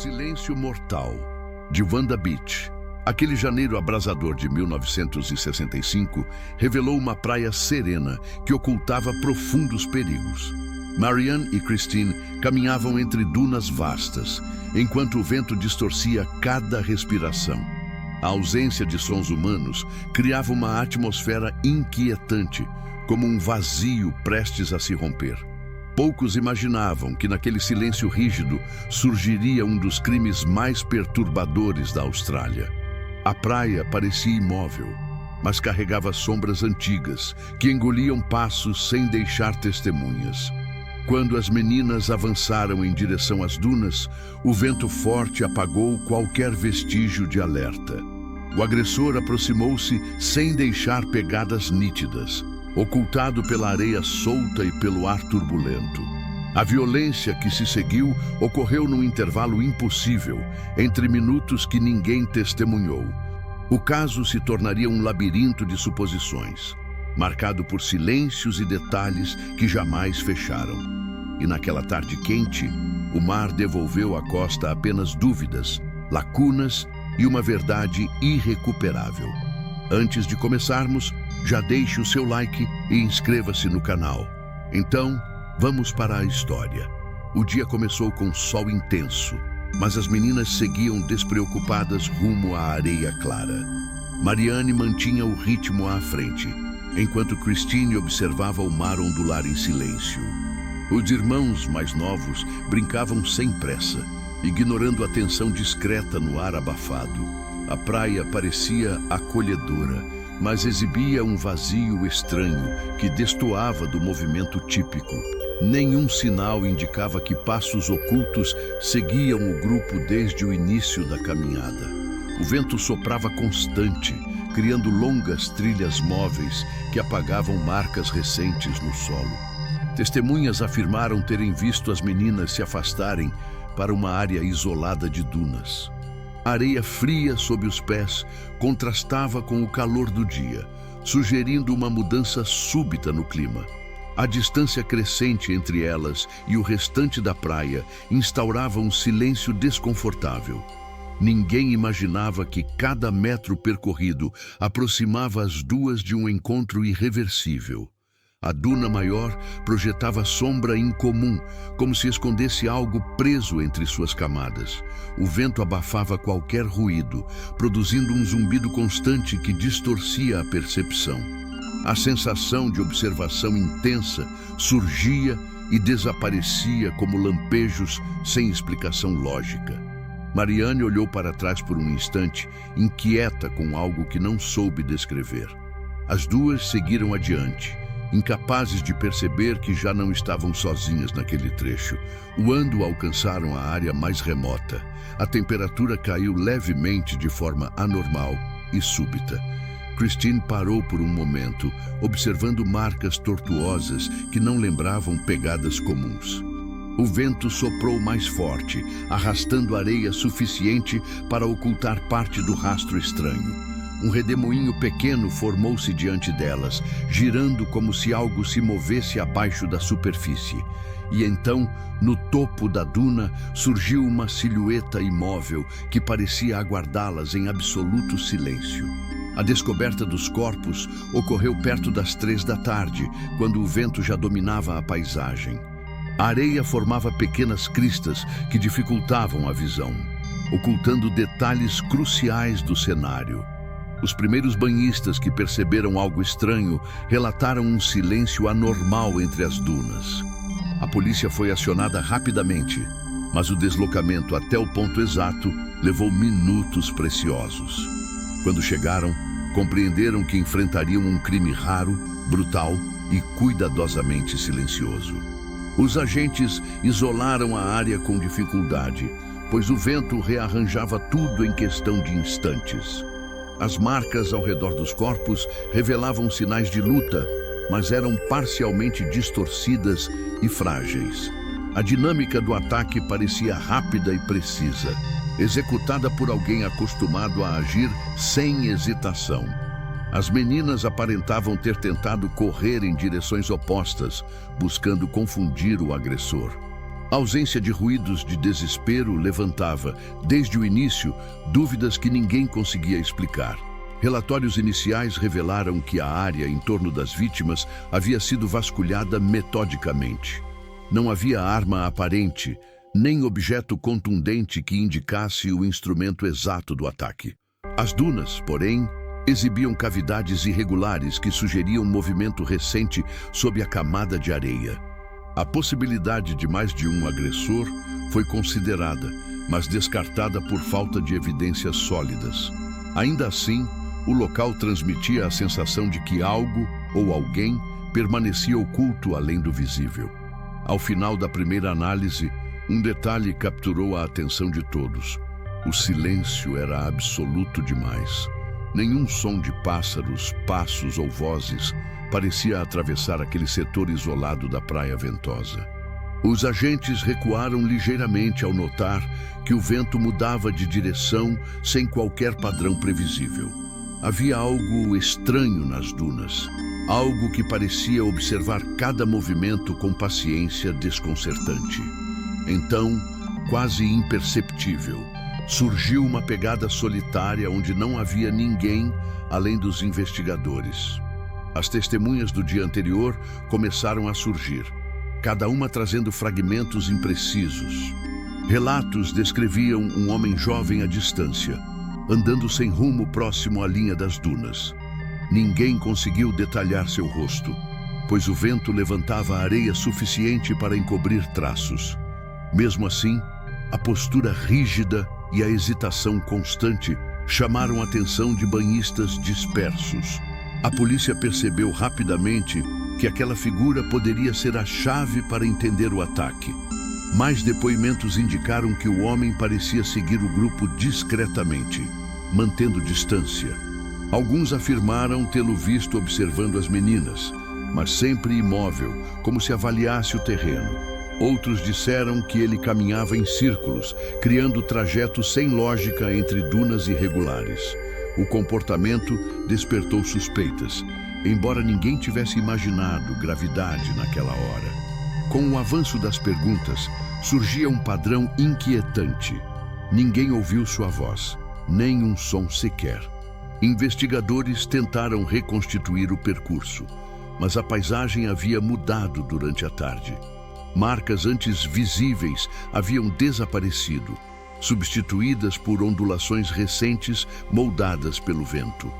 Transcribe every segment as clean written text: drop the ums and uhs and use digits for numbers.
Silêncio Mortal, de Vanda Beach. Aquele janeiro abrasador de 1965 revelou uma praia serena que ocultava profundos perigos. Marianne e Christine caminhavam entre dunas vastas, enquanto o vento distorcia cada respiração. A ausência de sons humanos criava uma atmosfera inquietante, como um vazio prestes a se romper. Poucos imaginavam que naquele silêncio rígido surgiria um dos crimes mais perturbadores da Austrália. A praia parecia imóvel, mas carregava sombras antigas que engoliam passos sem deixar testemunhas. Quando as meninas avançaram em direção às dunas, o vento forte apagou qualquer vestígio de alerta. O agressor aproximou-se sem deixar pegadas nítidas, ocultado pela areia solta e pelo ar turbulento. A violência que se seguiu ocorreu num intervalo impossível, entre minutos que ninguém testemunhou. O caso se tornaria um labirinto de suposições, marcado por silêncios e detalhes que jamais fecharam. E naquela tarde quente, o mar devolveu à costa apenas dúvidas, lacunas e uma verdade irrecuperável. Antes de começarmos, já deixe o seu like e inscreva-se no canal. Então, vamos para a história. O dia começou com sol intenso, mas as meninas seguiam despreocupadas rumo à areia clara. Marianne mantinha o ritmo à frente, enquanto Christine observava o mar ondular em silêncio. Os irmãos mais novos brincavam sem pressa, ignorando a tensão discreta no ar abafado. A praia parecia acolhedora, mas exibia um vazio estranho que destoava do movimento típico. Nenhum sinal indicava que passos ocultos seguiam o grupo desde o início da caminhada. O vento soprava constante, criando longas trilhas móveis que apagavam marcas recentes no solo. Testemunhas afirmaram terem visto as meninas se afastarem para uma área isolada de dunas. A areia fria sob os pés contrastava com o calor do dia, sugerindo uma mudança súbita no clima. A distância crescente entre elas e o restante da praia instaurava um silêncio desconfortável. Ninguém imaginava que cada metro percorrido aproximava as duas de um encontro irreversível. A duna maior projetava sombra incomum, como se escondesse algo preso entre suas camadas. O vento abafava qualquer ruído, produzindo um zumbido constante que distorcia a percepção. A sensação de observação intensa surgia e desaparecia como lampejos sem explicação lógica. Marianne olhou para trás por um instante, inquieta com algo que não soube descrever. As duas seguiram adiante, incapazes de perceber que já não estavam sozinhas naquele trecho. Quando alcançaram a área mais remota, a temperatura caiu levemente de forma anormal e súbita. Christine parou por um momento, observando marcas tortuosas que não lembravam pegadas comuns. O vento soprou mais forte, arrastando areia suficiente para ocultar parte do rastro estranho. Um redemoinho pequeno formou-se diante delas, girando como se algo se movesse abaixo da superfície. E então, no topo da duna, surgiu uma silhueta imóvel que parecia aguardá-las em absoluto silêncio. A descoberta dos corpos ocorreu perto das 3 da tarde, quando o vento já dominava a paisagem. A areia formava pequenas cristas que dificultavam a visão, ocultando detalhes cruciais do cenário. Os primeiros banhistas que perceberam algo estranho relataram um silêncio anormal entre as dunas. A polícia foi acionada rapidamente, mas o deslocamento até o ponto exato levou minutos preciosos. Quando chegaram, compreenderam que enfrentariam um crime raro, brutal e cuidadosamente silencioso. Os agentes isolaram a área com dificuldade, pois o vento rearranjava tudo em questão de instantes. As marcas ao redor dos corpos revelavam sinais de luta, mas eram parcialmente distorcidas e frágeis. A dinâmica do ataque parecia rápida e precisa, executada por alguém acostumado a agir sem hesitação. As meninas aparentavam ter tentado correr em direções opostas, buscando confundir o agressor. A ausência de ruídos de desespero levantava, desde o início, dúvidas que ninguém conseguia explicar. Relatórios iniciais revelaram que a área em torno das vítimas havia sido vasculhada metodicamente. Não havia arma aparente, nem objeto contundente que indicasse o instrumento exato do ataque. As dunas, porém, exibiam cavidades irregulares que sugeriam movimento recente sob a camada de areia. A possibilidade de mais de um agressor foi considerada, mas descartada por falta de evidências sólidas. Ainda assim, o local transmitia a sensação de que algo ou alguém permanecia oculto além do visível. Ao final da primeira análise, um detalhe capturou a atenção de todos. O silêncio era absoluto demais. Nenhum som de pássaros, passos ou vozes parecia atravessar aquele setor isolado da Praia Ventosa. Os agentes recuaram ligeiramente ao notar que o vento mudava de direção sem qualquer padrão previsível. Havia algo estranho nas dunas, algo que parecia observar cada movimento com paciência desconcertante. Então, quase imperceptível, surgiu uma pegada solitária onde não havia ninguém além dos investigadores. As testemunhas do dia anterior começaram a surgir, cada uma trazendo fragmentos imprecisos. Relatos descreviam um homem jovem à distância, andando sem rumo próximo à linha das dunas. Ninguém conseguiu detalhar seu rosto, pois o vento levantava areia suficiente para encobrir traços. Mesmo assim, a postura rígida e a hesitação constante chamaram a atenção de banhistas dispersos. A polícia percebeu rapidamente que aquela figura poderia ser a chave para entender o ataque. Mais depoimentos indicaram que o homem parecia seguir o grupo discretamente, mantendo distância. Alguns afirmaram tê-lo visto observando as meninas, mas sempre imóvel, como se avaliasse o terreno. Outros disseram que ele caminhava em círculos, criando trajetos sem lógica entre dunas irregulares. O comportamento despertou suspeitas, embora ninguém tivesse imaginado gravidade naquela hora. Com o avanço das perguntas, surgia um padrão inquietante. Ninguém ouviu sua voz, nem um som sequer. Investigadores tentaram reconstituir o percurso, mas a paisagem havia mudado durante a tarde. Marcas antes visíveis haviam desaparecido, substituídas por ondulações recentes moldadas pelo vento.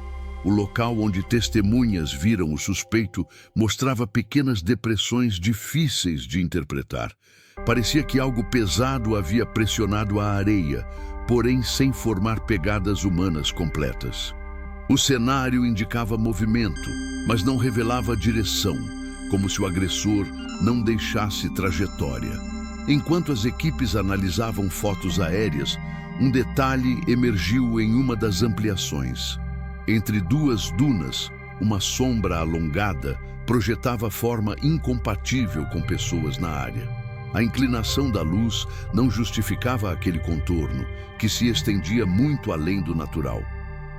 O local onde testemunhas viram o suspeito mostrava pequenas depressões difíceis de interpretar. Parecia que algo pesado havia pressionado a areia, porém sem formar pegadas humanas completas. O cenário indicava movimento, mas não revelava direção, como se o agressor não deixasse trajetória. Enquanto as equipes analisavam fotos aéreas, um detalhe emergiu em uma das ampliações. Entre duas dunas, uma sombra alongada projetava forma incompatível com pessoas na área. A inclinação da luz não justificava aquele contorno, que se estendia muito além do natural.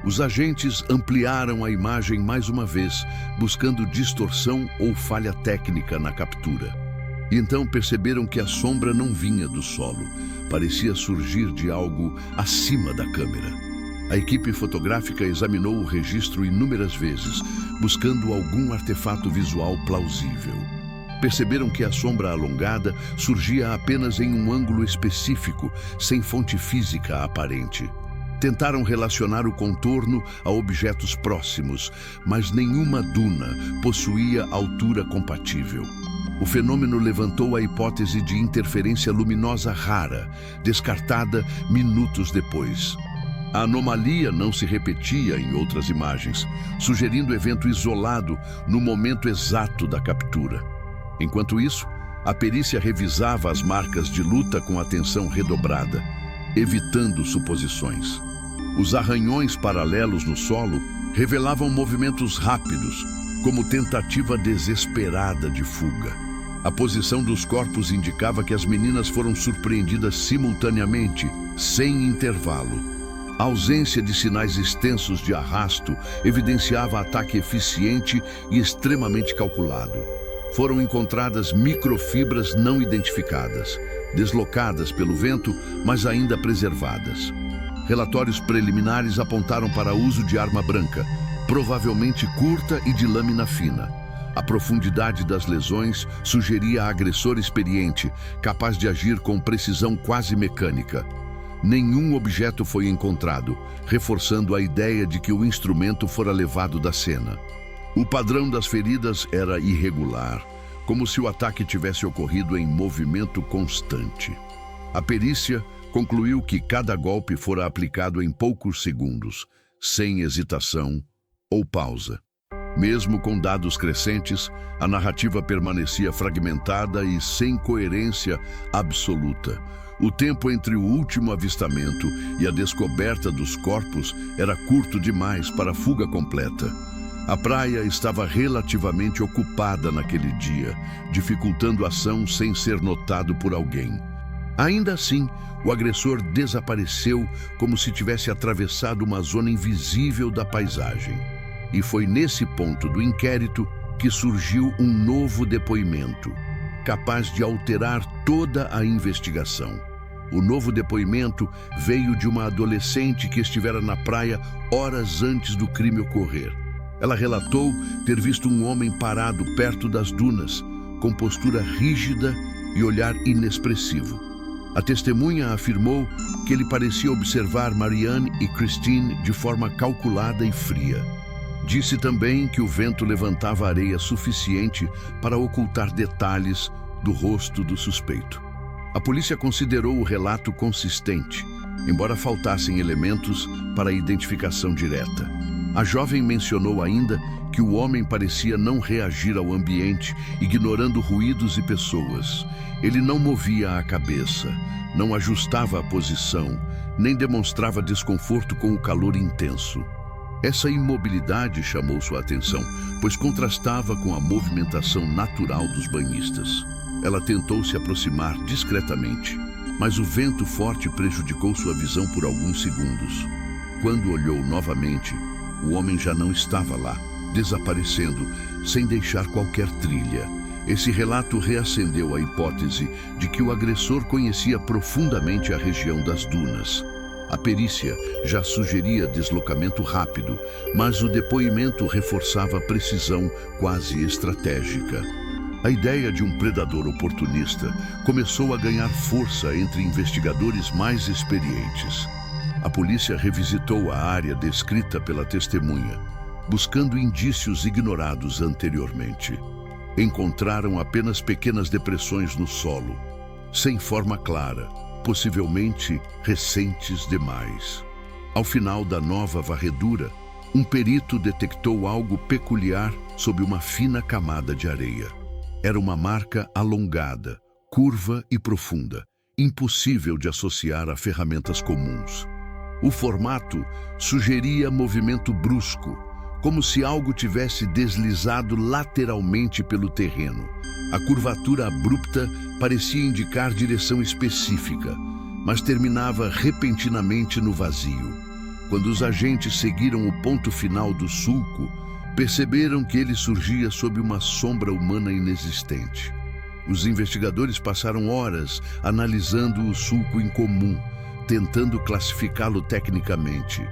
Os agentes ampliaram a imagem mais uma vez, buscando distorção ou falha técnica na captura. E então perceberam que a sombra não vinha do solo, parecia surgir de algo acima da câmera. A equipe fotográfica examinou o registro inúmeras vezes, buscando algum artefato visual plausível. Perceberam que a sombra alongada surgia apenas em um ângulo específico, sem fonte física aparente. Tentaram relacionar o contorno a objetos próximos, mas nenhuma duna possuía altura compatível. O fenômeno levantou a hipótese de interferência luminosa rara, descartada minutos depois. A anomalia não se repetia em outras imagens, sugerindo evento isolado no momento exato da captura. Enquanto isso, a perícia revisava as marcas de luta com atenção redobrada, evitando suposições. Os arranhões paralelos no solo revelavam movimentos rápidos, como tentativa desesperada de fuga. A posição dos corpos indicava que as meninas foram surpreendidas simultaneamente, sem intervalo. A ausência de sinais extensos de arrasto evidenciava ataque eficiente e extremamente calculado. Foram encontradas microfibras não identificadas, deslocadas pelo vento, mas ainda preservadas. Relatórios preliminares apontaram para uso de arma branca, provavelmente curta e de lâmina fina. A profundidade das lesões sugeria agressor experiente, capaz de agir com precisão quase mecânica. Nenhum objeto foi encontrado, reforçando a ideia de que o instrumento fora levado da cena. O padrão das feridas era irregular, como se o ataque tivesse ocorrido em movimento constante. A perícia concluiu que cada golpe fora aplicado em poucos segundos, sem hesitação ou pausa. Mesmo com dados crescentes, a narrativa permanecia fragmentada e sem coerência absoluta. O tempo entre o último avistamento e a descoberta dos corpos era curto demais para a fuga completa. A praia estava relativamente ocupada naquele dia, dificultando a ação sem ser notado por alguém. Ainda assim, o agressor desapareceu como se tivesse atravessado uma zona invisível da paisagem. E foi nesse ponto do inquérito que surgiu um novo depoimento, capaz de alterar toda a investigação. O novo depoimento veio de uma adolescente que estivera na praia horas antes do crime ocorrer. Ela relatou ter visto um homem parado perto das dunas, com postura rígida e olhar inexpressivo. A testemunha afirmou que ele parecia observar Marianne e Christine de forma calculada e fria. Disse também que o vento levantava areia suficiente para ocultar detalhes do rosto do suspeito. A polícia considerou o relato consistente, embora faltassem elementos para a identificação direta. A jovem mencionou ainda que o homem parecia não reagir ao ambiente, ignorando ruídos e pessoas. Ele não movia a cabeça, não ajustava a posição, nem demonstrava desconforto com o calor intenso. Essa imobilidade chamou sua atenção, pois contrastava com a movimentação natural dos banhistas. Ela tentou se aproximar discretamente, mas o vento forte prejudicou sua visão por alguns segundos. Quando olhou novamente, o homem já não estava lá, desaparecendo, sem deixar qualquer trilha. Esse relato reacendeu a hipótese de que o agressor conhecia profundamente a região das dunas. A perícia já sugeria deslocamento rápido, mas o depoimento reforçava a precisão quase estratégica. A ideia de um predador oportunista começou a ganhar força entre investigadores mais experientes. A polícia revisitou a área descrita pela testemunha, buscando indícios ignorados anteriormente. Encontraram apenas pequenas depressões no solo, sem forma clara, possivelmente recentes demais. Ao final da nova varredura, um perito detectou algo peculiar sob uma fina camada de areia. Era uma marca alongada, curva e profunda, impossível de associar a ferramentas comuns. O formato sugeria movimento brusco, como se algo tivesse deslizado lateralmente pelo terreno. A curvatura abrupta parecia indicar direção específica, mas terminava repentinamente no vazio. Quando os agentes seguiram o ponto final do sulco, perceberam que ele surgia sob uma sombra humana inexistente. Os investigadores passaram horas analisando o sulco incomum, tentando classificá-lo tecnicamente.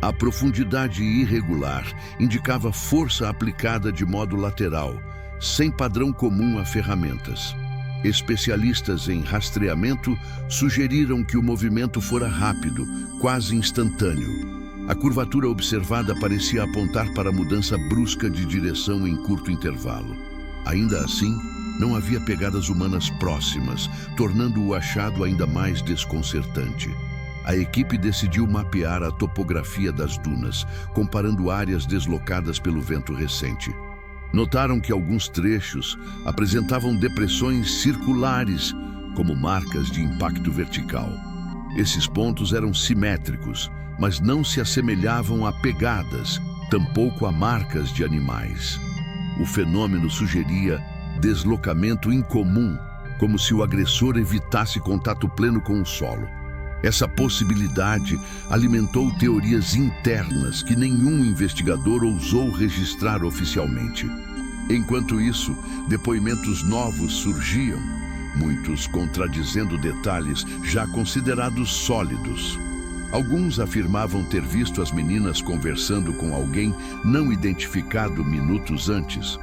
A profundidade irregular indicava força aplicada de modo lateral, sem padrão comum a ferramentas. Especialistas em rastreamento sugeriram que o movimento fora rápido, quase instantâneo. A curvatura observada parecia apontar para mudança brusca de direção em curto intervalo. Ainda assim, não havia pegadas humanas próximas, tornando o achado ainda mais desconcertante. A equipe decidiu mapear a topografia das dunas, comparando áreas deslocadas pelo vento recente. Notaram que alguns trechos apresentavam depressões circulares, como marcas de impacto vertical. Esses pontos eram simétricos, mas não se assemelhavam a pegadas, tampouco a marcas de animais. O fenômeno sugeria deslocamento incomum, como se o agressor evitasse contato pleno com o solo. Essa possibilidade alimentou teorias internas que nenhum investigador ousou registrar oficialmente. Enquanto isso, depoimentos novos surgiam, muitos contradizendo detalhes já considerados sólidos. Alguns afirmavam ter visto as meninas conversando com alguém não identificado minutos antes.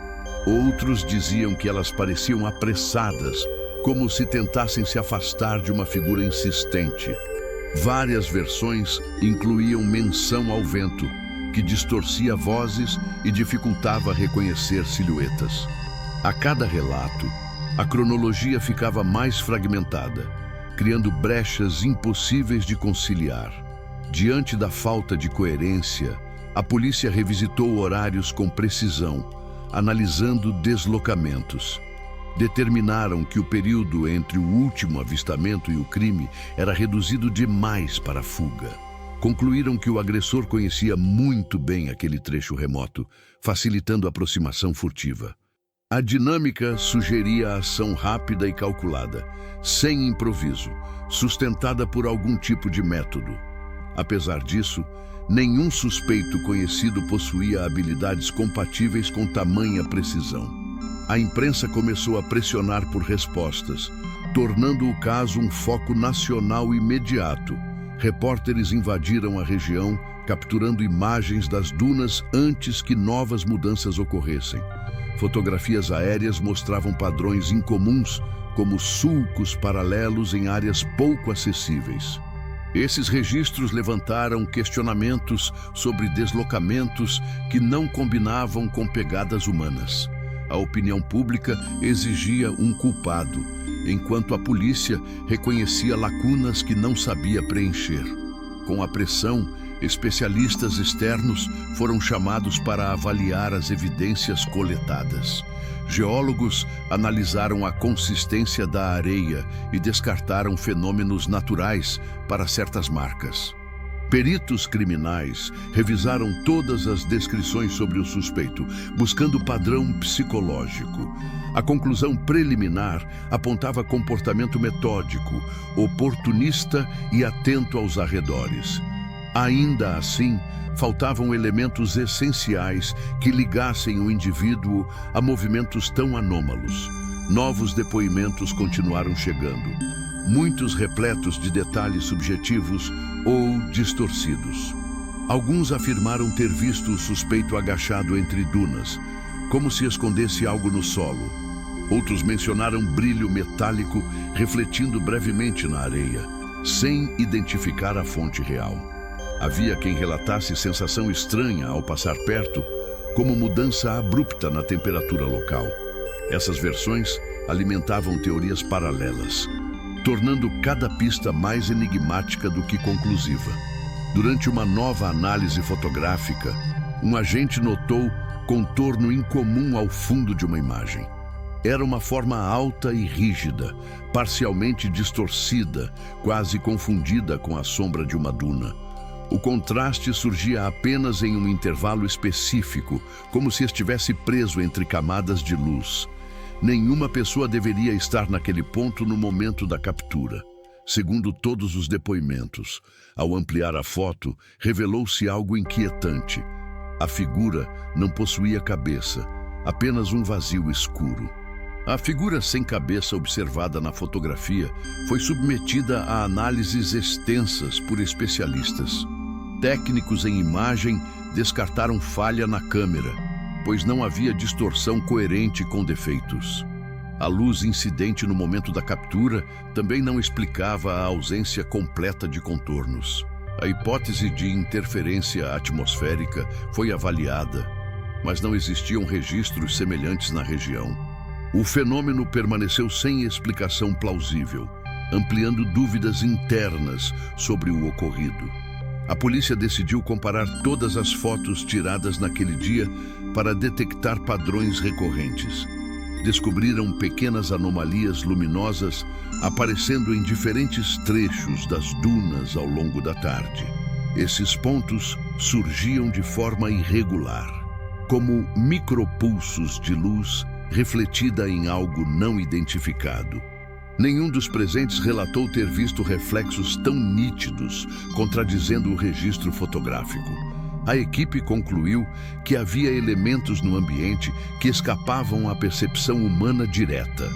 Outros diziam que elas pareciam apressadas, como se tentassem se afastar de uma figura insistente. Várias versões incluíam menção ao vento, que distorcia vozes e dificultava reconhecer silhuetas. A cada relato, a cronologia ficava mais fragmentada, criando brechas impossíveis de conciliar. Diante da falta de coerência, a polícia revisitou horários com precisão, analisando deslocamentos. Determinaram que o período entre o último avistamento e o crime era reduzido demais para a fuga. Concluíram que o agressor conhecia muito bem aquele trecho remoto, facilitando a aproximação furtiva. A dinâmica sugeria ação rápida e calculada, sem improviso, sustentada por algum tipo de método. Apesar disso, nenhum suspeito conhecido possuía habilidades compatíveis com tamanha precisão. A imprensa começou a pressionar por respostas, tornando o caso um foco nacional imediato. Repórteres invadiram a região, capturando imagens das dunas antes que novas mudanças ocorressem. Fotografias aéreas mostravam padrões incomuns, como sulcos paralelos em áreas pouco acessíveis. Esses registros levantaram questionamentos sobre deslocamentos que não combinavam com pegadas humanas. A opinião pública exigia um culpado, enquanto a polícia reconhecia lacunas que não sabia preencher. Com a pressão, especialistas externos foram chamados para avaliar as evidências coletadas. Geólogos analisaram a consistência da areia e descartaram fenômenos naturais para certas marcas. Peritos criminais revisaram todas as descrições sobre o suspeito, buscando padrão psicológico. A conclusão preliminar apontava comportamento metódico, oportunista e atento aos arredores. Ainda assim, faltavam elementos essenciais que ligassem o indivíduo a movimentos tão anômalos. Novos depoimentos continuaram chegando, muitos repletos de detalhes subjetivos ou distorcidos. Alguns afirmaram ter visto o suspeito agachado entre dunas, como se escondesse algo no solo. Outros mencionaram brilho metálico refletindo brevemente na areia, sem identificar a fonte real. Havia quem relatasse sensação estranha ao passar perto, como mudança abrupta na temperatura local. Essas versões alimentavam teorias paralelas, tornando cada pista mais enigmática do que conclusiva. Durante uma nova análise fotográfica, um agente notou contorno incomum ao fundo de uma imagem. Era uma forma alta e rígida, parcialmente distorcida, quase confundida com a sombra de uma duna. O contraste surgia apenas em um intervalo específico, como se estivesse preso entre camadas de luz. Nenhuma pessoa deveria estar naquele ponto no momento da captura. Segundo todos os depoimentos, ao ampliar a foto, revelou-se algo inquietante. A figura não possuía cabeça, apenas um vazio escuro. A figura sem cabeça observada na fotografia foi submetida a análises extensas por especialistas. Técnicos em imagem descartaram falha na câmera, pois não havia distorção coerente com defeitos. A luz incidente no momento da captura também não explicava a ausência completa de contornos. A hipótese de interferência atmosférica foi avaliada, mas não existiam registros semelhantes na região. O fenômeno permaneceu sem explicação plausível, ampliando dúvidas internas sobre o ocorrido. A polícia decidiu comparar todas as fotos tiradas naquele dia para detectar padrões recorrentes. Descobriram pequenas anomalias luminosas aparecendo em diferentes trechos das dunas ao longo da tarde. Esses pontos surgiam de forma irregular, como micropulsos de luz refletida em algo não identificado. Nenhum dos presentes relatou ter visto reflexos tão nítidos, contradizendo o registro fotográfico. A equipe concluiu que havia elementos no ambiente que escapavam à percepção humana direta.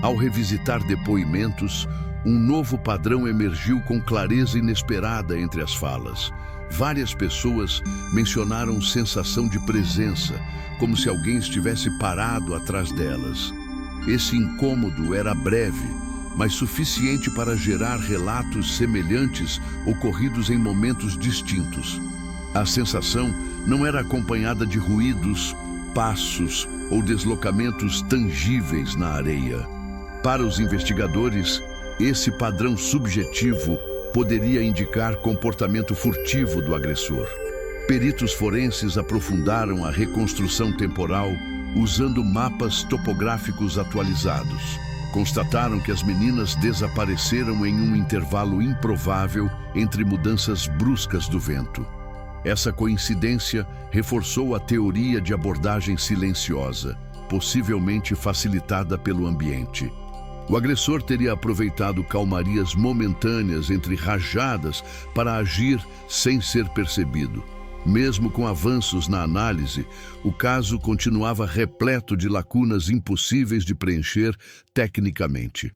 Ao revisitar depoimentos, um novo padrão emergiu com clareza inesperada entre as falas. Várias pessoas mencionaram sensação de presença, como se alguém estivesse parado atrás delas. Esse incômodo era breve, mas suficiente para gerar relatos semelhantes ocorridos em momentos distintos. A sensação não era acompanhada de ruídos, passos ou deslocamentos tangíveis na areia. Para os investigadores, esse padrão subjetivo poderia indicar comportamento furtivo do agressor. Peritos forenses aprofundaram a reconstrução temporal usando mapas topográficos atualizados. Constataram que as meninas desapareceram em um intervalo improvável entre mudanças bruscas do vento. Essa coincidência reforçou a teoria de abordagem silenciosa, possivelmente facilitada pelo ambiente. O agressor teria aproveitado calmarias momentâneas entre rajadas para agir sem ser percebido. Mesmo com avanços na análise, o caso continuava repleto de lacunas impossíveis de preencher tecnicamente.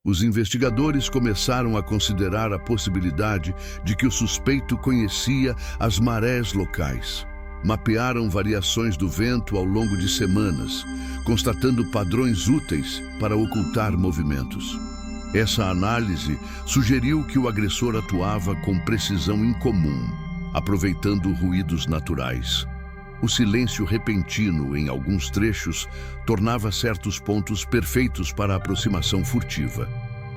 Os investigadores começaram a considerar a possibilidade de que o suspeito conhecia as marés locais. Mapearam variações do vento ao longo de semanas, constatando padrões úteis para ocultar movimentos. Essa análise sugeriu que o agressor atuava com precisão incomum, aproveitando ruídos naturais. O silêncio repentino em alguns trechos tornava certos pontos perfeitos para a aproximação furtiva.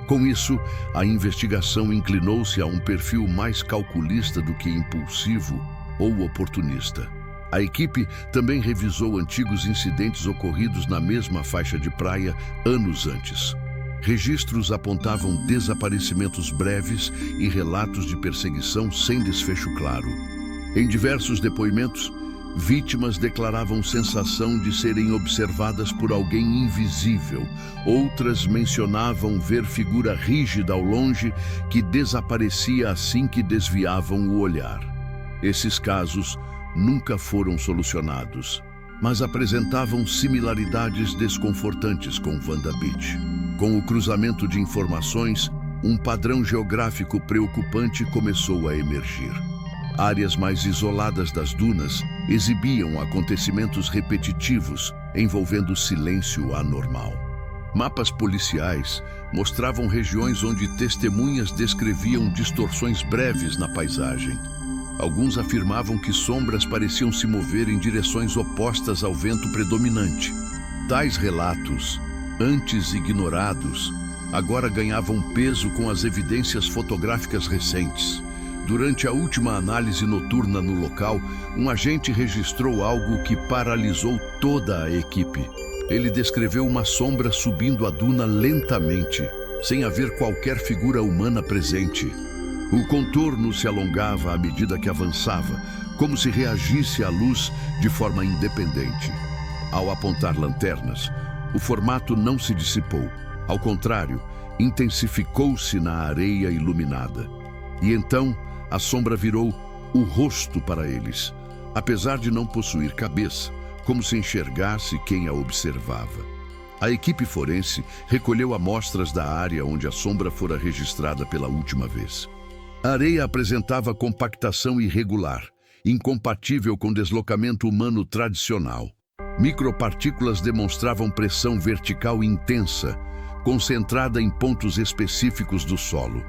Com isso, a investigação inclinou-se a um perfil mais calculista do que impulsivo ou oportunista. A equipe também revisou antigos incidentes ocorridos na mesma faixa de praia anos antes. Registros apontavam desaparecimentos breves e relatos de perseguição sem desfecho claro. Em diversos depoimentos, vítimas declaravam sensação de serem observadas por alguém invisível. Outras mencionavam ver figura rígida ao longe que desaparecia assim que desviavam o olhar. Esses casos nunca foram solucionados, mas apresentavam similaridades desconfortantes com Vanda Beach. Com o cruzamento de informações, um padrão geográfico preocupante começou a emergir. Áreas mais isoladas das dunas exibiam acontecimentos repetitivos envolvendo silêncio anormal. Mapas policiais mostravam regiões onde testemunhas descreviam distorções breves na paisagem. Alguns afirmavam que sombras pareciam se mover em direções opostas ao vento predominante. Tais relatos, antes ignorados, agora ganhavam peso com as evidências fotográficas recentes. Durante a última análise noturna no local, um agente registrou algo que paralisou toda a equipe. Ele descreveu uma sombra subindo a duna lentamente, sem haver qualquer figura humana presente. O contorno se alongava à medida que avançava, como se reagisse à luz de forma independente. Ao apontar lanternas, o formato não se dissipou. Ao contrário, intensificou-se na areia iluminada. E então, a sombra virou o rosto para eles, apesar de não possuir cabeça, como se enxergasse quem a observava. A equipe forense recolheu amostras da área onde a sombra fora registrada pela última vez. A areia apresentava compactação irregular, incompatível com deslocamento humano tradicional. Micropartículas demonstravam pressão vertical intensa, concentrada em pontos específicos do solo.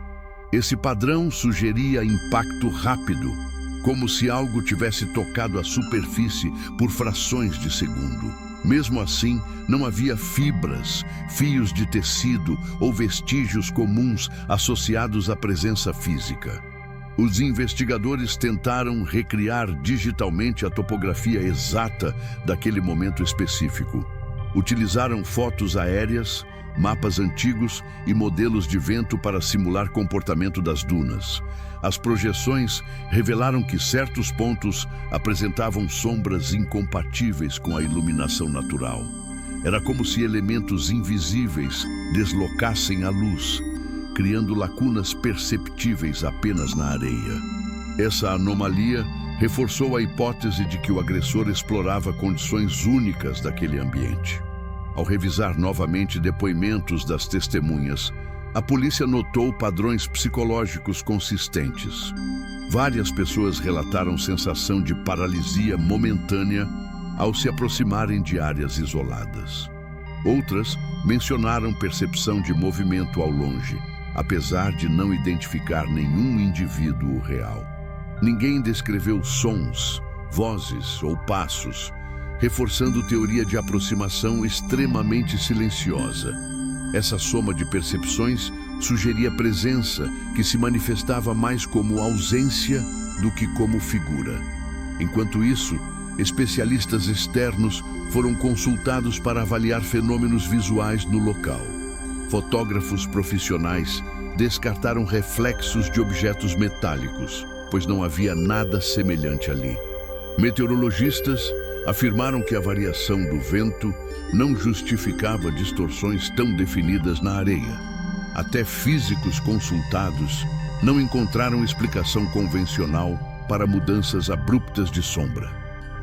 Esse padrão sugeria impacto rápido, como se algo tivesse tocado a superfície por frações de segundo. Mesmo assim, não havia fibras, fios de tecido ou vestígios comuns associados à presença física. Os investigadores tentaram recriar digitalmente a topografia exata daquele momento específico. Utilizaram fotos aéreas, mapas antigos e modelos de vento para simular comportamento das dunas. As projeções revelaram que certos pontos apresentavam sombras incompatíveis com a iluminação natural. Era como se elementos invisíveis deslocassem a luz, criando lacunas perceptíveis apenas na areia. Essa anomalia reforçou a hipótese de que o agressor explorava condições únicas daquele ambiente. Ao revisar novamente depoimentos das testemunhas, a polícia notou padrões psicológicos consistentes. Várias pessoas relataram sensação de paralisia momentânea ao se aproximarem de áreas isoladas. Outras mencionaram percepção de movimento ao longe, apesar de não identificar nenhum indivíduo real. Ninguém descreveu sons, vozes ou passos, reforçando teoria de aproximação extremamente silenciosa. Essa soma de percepções sugeria presença que se manifestava mais como ausência do que como figura. Enquanto isso, especialistas externos foram consultados para avaliar fenômenos visuais no local. Fotógrafos profissionais descartaram reflexos de objetos metálicos, pois não havia nada semelhante ali. Meteorologistas afirmaram que a variação do vento não justificava distorções tão definidas na areia. Até físicos consultados não encontraram explicação convencional para mudanças abruptas de sombra.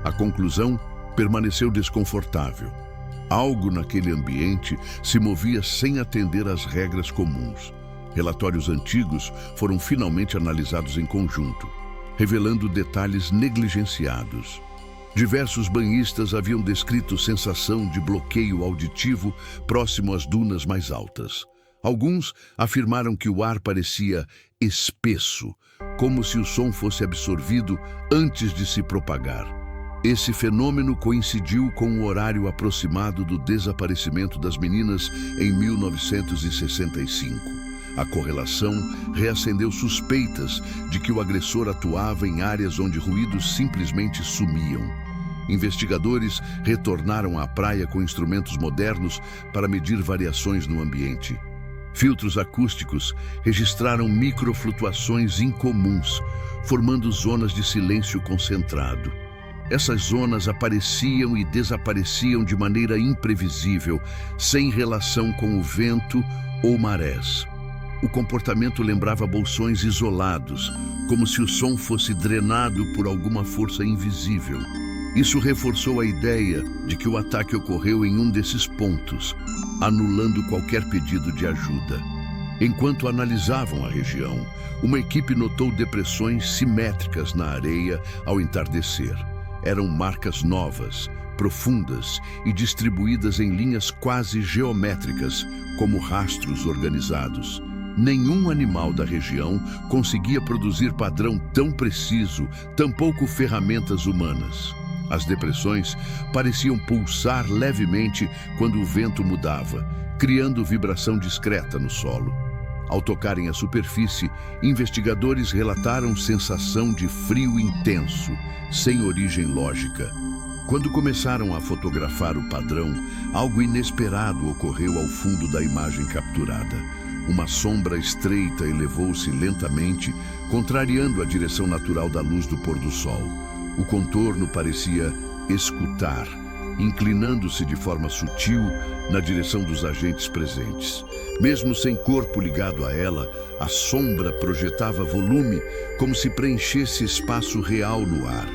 A conclusão permaneceu desconfortável. Algo naquele ambiente se movia sem atender às regras comuns. Relatórios antigos foram finalmente analisados em conjunto, revelando detalhes negligenciados. Diversos banhistas haviam descrito sensação de bloqueio auditivo próximo às dunas mais altas. Alguns afirmaram que o ar parecia espesso, como se o som fosse absorvido antes de se propagar. Esse fenômeno coincidiu com o horário aproximado do desaparecimento das meninas em 1965. A correlação reacendeu suspeitas de que o agressor atuava em áreas onde ruídos simplesmente sumiam. Investigadores retornaram à praia com instrumentos modernos para medir variações no ambiente. Filtros acústicos registraram microflutuações incomuns, formando zonas de silêncio concentrado. Essas zonas apareciam e desapareciam de maneira imprevisível, sem relação com o vento ou marés. O comportamento lembrava bolsões isolados, como se o som fosse drenado por alguma força invisível. Isso reforçou a ideia de que o ataque ocorreu em um desses pontos, anulando qualquer pedido de ajuda. Enquanto analisavam a região, uma equipe notou depressões simétricas na areia ao entardecer. Eram marcas novas, profundas e distribuídas em linhas quase geométricas, como rastros organizados. Nenhum animal da região conseguia produzir padrão tão preciso, tampouco ferramentas humanas. As depressões pareciam pulsar levemente quando o vento mudava, criando vibração discreta no solo. Ao tocarem a superfície, investigadores relataram sensação de frio intenso, sem origem lógica. Quando começaram a fotografar o padrão, algo inesperado ocorreu ao fundo da imagem capturada. Uma sombra estreita elevou-se lentamente, contrariando a direção natural da luz do pôr do sol. O contorno parecia escutar, inclinando-se de forma sutil na direção dos agentes presentes. Mesmo sem corpo ligado a ela, a sombra projetava volume, como se preenchesse espaço real no ar.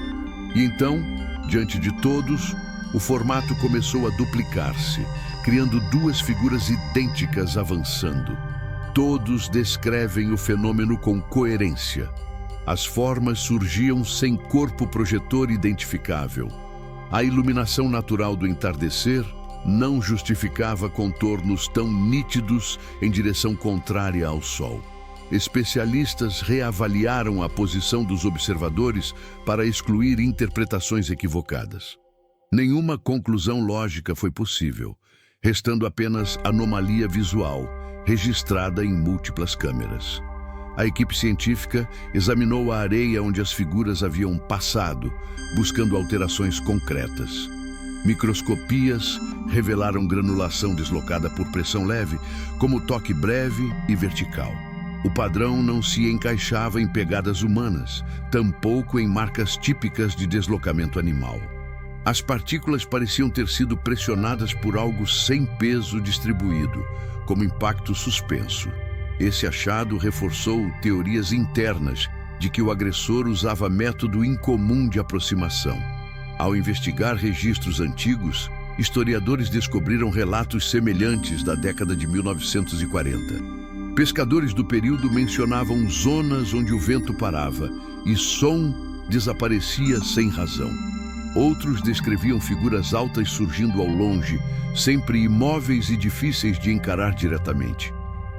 E então, diante de todos, o formato começou a duplicar-se, criando duas figuras idênticas avançando. Todos descrevem o fenômeno com coerência. As formas surgiam sem corpo projetor identificável. A iluminação natural do entardecer não justificava contornos tão nítidos em direção contrária ao sol. Especialistas reavaliaram a posição dos observadores para excluir interpretações equivocadas. Nenhuma conclusão lógica foi possível, restando apenas anomalia visual, registrada em múltiplas câmeras. A equipe científica examinou a areia onde as figuras haviam passado, buscando alterações concretas. Microscopias revelaram granulação deslocada por pressão leve, como toque breve e vertical. O padrão não se encaixava em pegadas humanas, tampouco em marcas típicas de deslocamento animal. As partículas pareciam ter sido pressionadas por algo sem peso distribuído, como impacto suspenso. Esse achado reforçou teorias internas de que o agressor usava método incomum de aproximação. Ao investigar registros antigos, historiadores descobriram relatos semelhantes da década de 1940. Pescadores do período mencionavam zonas onde o vento parava e som desaparecia sem razão. Outros descreviam figuras altas surgindo ao longe, sempre imóveis e difíceis de encarar diretamente.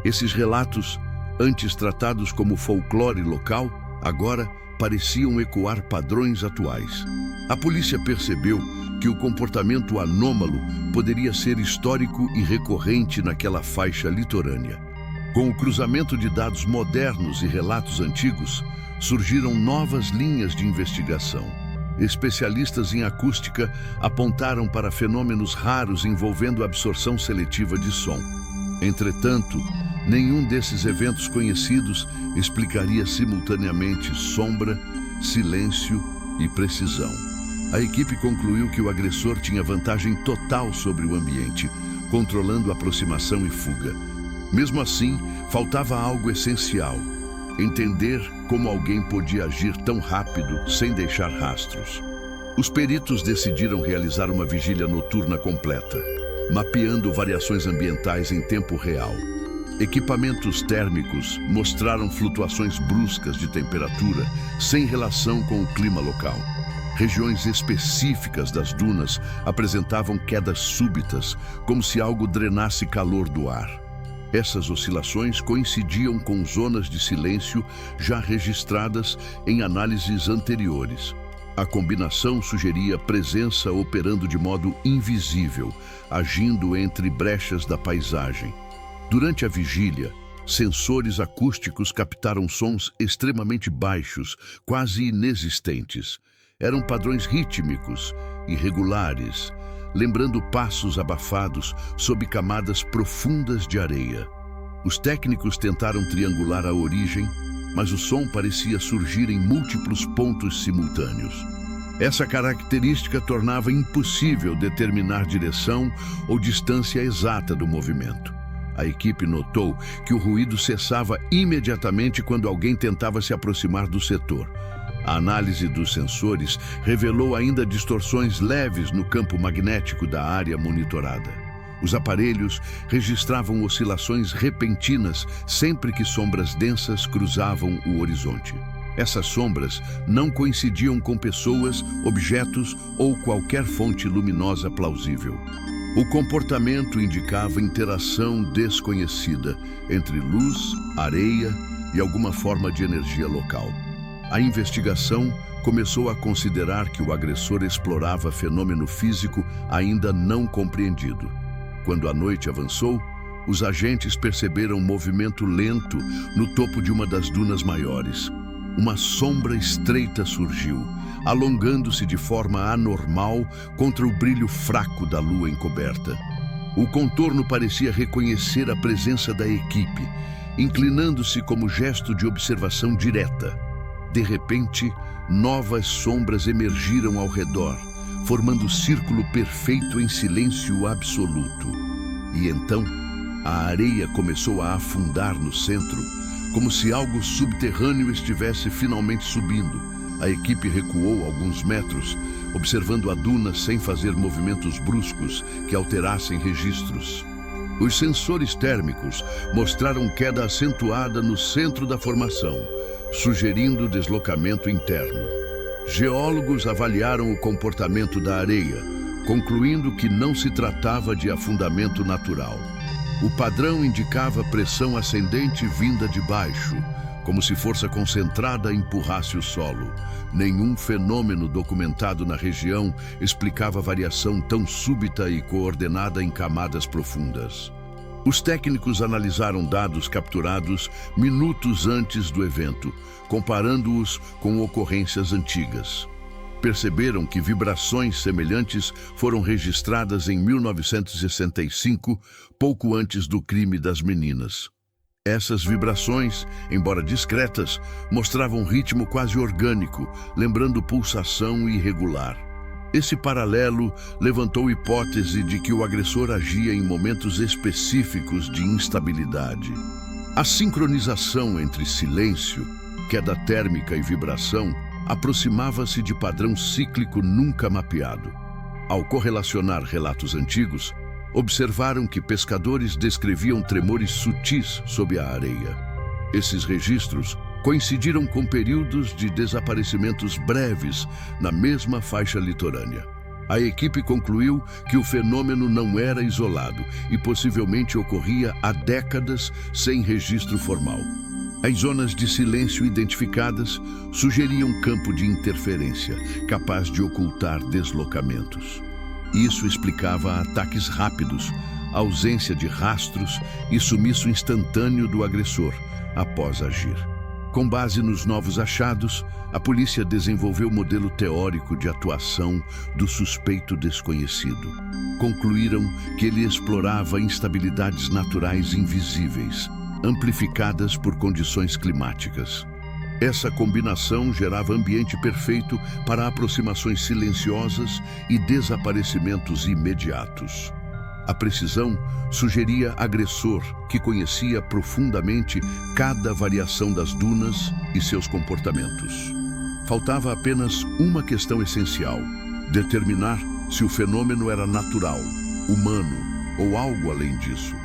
Esses relatos, antes tratados como folclore local, agora pareciam ecoar padrões atuais. A polícia percebeu que o comportamento anômalo poderia ser histórico e recorrente naquela faixa litorânea. Com o cruzamento de dados modernos e relatos antigos, surgiram novas linhas de investigação. Especialistas em acústica apontaram para fenômenos raros envolvendo absorção seletiva de som. Entretanto, nenhum desses eventos conhecidos explicaria simultaneamente sombra, silêncio e precisão. A equipe concluiu que o agressor tinha vantagem total sobre o ambiente, controlando aproximação e fuga. Mesmo assim, faltava algo essencial: entender como alguém podia agir tão rápido sem deixar rastros. Os peritos decidiram realizar uma vigília noturna completa, mapeando variações ambientais em tempo real. Equipamentos térmicos mostraram flutuações bruscas de temperatura sem relação com o clima local. Regiões específicas das dunas apresentavam quedas súbitas, como se algo drenasse calor do ar. Essas oscilações coincidiam com zonas de silêncio já registradas em análises anteriores. A combinação sugeria presença operando de modo invisível, agindo entre brechas da paisagem. Durante a vigília, sensores acústicos captaram sons extremamente baixos, quase inexistentes. Eram padrões rítmicos, irregulares, lembrando passos abafados sob camadas profundas de areia. Os técnicos tentaram triangular a origem, mas o som parecia surgir em múltiplos pontos simultâneos. Essa característica tornava impossível determinar direção ou distância exata do movimento. A equipe notou que o ruído cessava imediatamente quando alguém tentava se aproximar do setor. A análise dos sensores revelou ainda distorções leves no campo magnético da área monitorada. Os aparelhos registravam oscilações repentinas sempre que sombras densas cruzavam o horizonte. Essas sombras não coincidiam com pessoas, objetos ou qualquer fonte luminosa plausível. O comportamento indicava interação desconhecida entre luz, areia e alguma forma de energia local. A investigação começou a considerar que o agressor explorava fenômeno físico ainda não compreendido. Quando a noite avançou, os agentes perceberam um movimento lento no topo de uma das dunas maiores. Uma sombra estreita surgiu, alongando-se de forma anormal contra o brilho fraco da lua encoberta. O contorno parecia reconhecer a presença da equipe, inclinando-se como gesto de observação direta. De repente, novas sombras emergiram ao redor, formando um círculo perfeito em silêncio absoluto. E então, a areia começou a afundar no centro, como se algo subterrâneo estivesse finalmente subindo. A equipe recuou alguns metros, observando a duna sem fazer movimentos bruscos que alterassem registros. Os sensores térmicos mostraram queda acentuada no centro da formação, sugerindo deslocamento interno. Geólogos avaliaram o comportamento da areia, concluindo que não se tratava de afundamento natural. O padrão indicava pressão ascendente vinda de baixo, como se força concentrada empurrasse o solo. Nenhum fenômeno documentado na região explicava variação tão súbita e coordenada em camadas profundas. Os técnicos analisaram dados capturados minutos antes do evento, comparando-os com ocorrências antigas. Perceberam que vibrações semelhantes foram registradas em 1965, pouco antes do crime das meninas. Essas vibrações, embora discretas, mostravam um ritmo quase orgânico, lembrando pulsação irregular. Esse paralelo levantou a hipótese de que o agressor agia em momentos específicos de instabilidade. A sincronização entre silêncio, queda térmica e vibração aproximava-se de padrão cíclico nunca mapeado. Ao correlacionar relatos antigos, observaram que pescadores descreviam tremores sutis sob a areia. Esses registros coincidiram com períodos de desaparecimentos breves na mesma faixa litorânea. A equipe concluiu que o fenômeno não era isolado e possivelmente ocorria há décadas sem registro formal. As zonas de silêncio identificadas sugeriam campo de interferência, capaz de ocultar deslocamentos. Isso explicava ataques rápidos, ausência de rastros e sumiço instantâneo do agressor após agir. Com base nos novos achados, a polícia desenvolveu o modelo teórico de atuação do suspeito desconhecido. Concluíram que ele explorava instabilidades naturais invisíveis, amplificadas por condições climáticas. Essa combinação gerava ambiente perfeito para aproximações silenciosas e desaparecimentos imediatos. A precisão sugeria agressor que conhecia profundamente cada variação das dunas e seus comportamentos. Faltava apenas uma questão essencial: determinar se o fenômeno era natural, humano ou algo além disso.